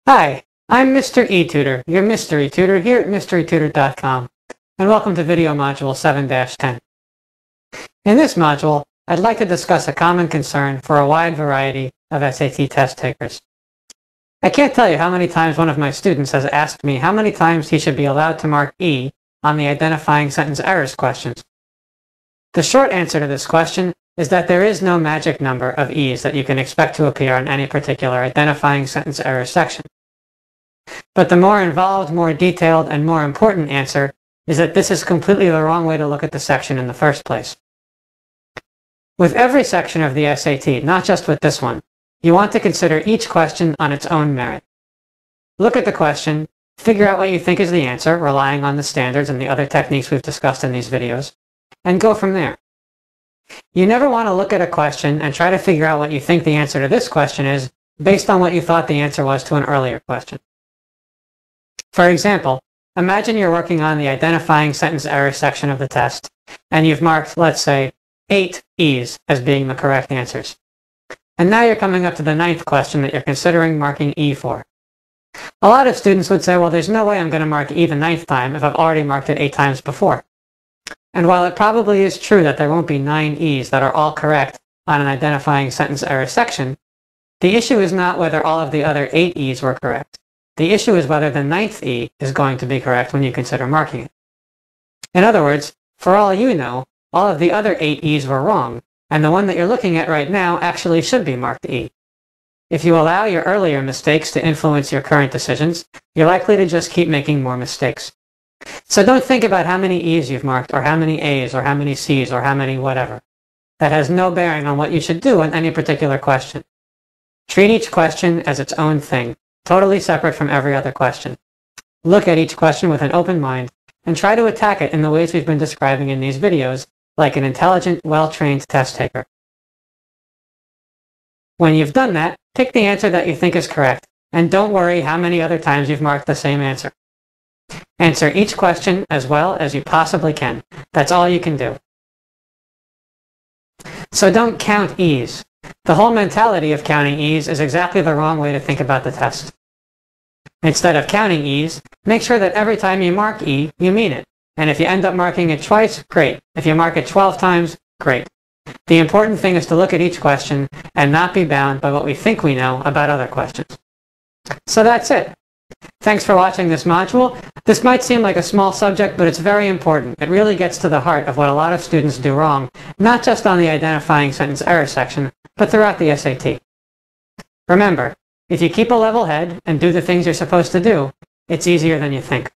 Hi, I'm Mr. eTutor, your mystery tutor here at mysterytutor.com, and welcome to video module 7-10. In this module, I'd like to discuss a common concern for a wide variety of SAT test takers. I can't tell you how many times one of my students has asked me how many times he should be allowed to mark E on the identifying sentence errors questions. The short answer to this question is that there is no magic number of E's that you can expect to appear on any particular identifying sentence error section. But the more involved, more detailed, and more important answer is that this is completely the wrong way to look at the section in the first place. With every section of the SAT, not just with this one, you want to consider each question on its own merit. Look at the question, figure out what you think is the answer, relying on the standards and the other techniques we've discussed in these videos, and go from there. You never want to look at a question and try to figure out what you think the answer to this question is based on what you thought the answer was to an earlier question. For example, imagine you're working on the identifying sentence error section of the test, and you've marked, let's say, 8 E's as being the correct answers. And now you're coming up to the 9th question that you're considering marking E for. A lot of students would say, well, there's no way I'm going to mark E the 9th time if I've already marked it 8 times before. And while it probably is true that there won't be 9 E's that are all correct on an identifying sentence error section, the issue is not whether all of the other 8 E's were correct. The issue is whether the 9th E is going to be correct when you consider marking it. In other words, for all you know, all of the other 8 E's were wrong, and the one that you're looking at right now actually should be marked E. If you allow your earlier mistakes to influence your current decisions, you're likely to just keep making more mistakes. So don't think about how many E's you've marked, or how many A's, or how many C's, or how many whatever. That has no bearing on what you should do on any particular question. Treat each question as its own thing, totally separate from every other question. Look at each question with an open mind, and try to attack it in the ways we've been describing in these videos, like an intelligent, well-trained test taker. When you've done that, pick the answer that you think is correct, and don't worry how many other times you've marked the same answer. Answer each question as well as you possibly can. That's all you can do. So don't count E's. The whole mentality of counting E's is exactly the wrong way to think about the test. Instead of counting E's, make sure that every time you mark E, you mean it. And if you end up marking it twice, great. If you mark it 12 times, great. The important thing is to look at each question and not be bound by what we think we know about other questions. So that's it. Thanks for watching this module. This might seem like a small subject, but it's very important. It really gets to the heart of what a lot of students do wrong, not just on the identifying sentence error section, but throughout the SAT. Remember, if you keep a level head and do the things you're supposed to do, it's easier than you think.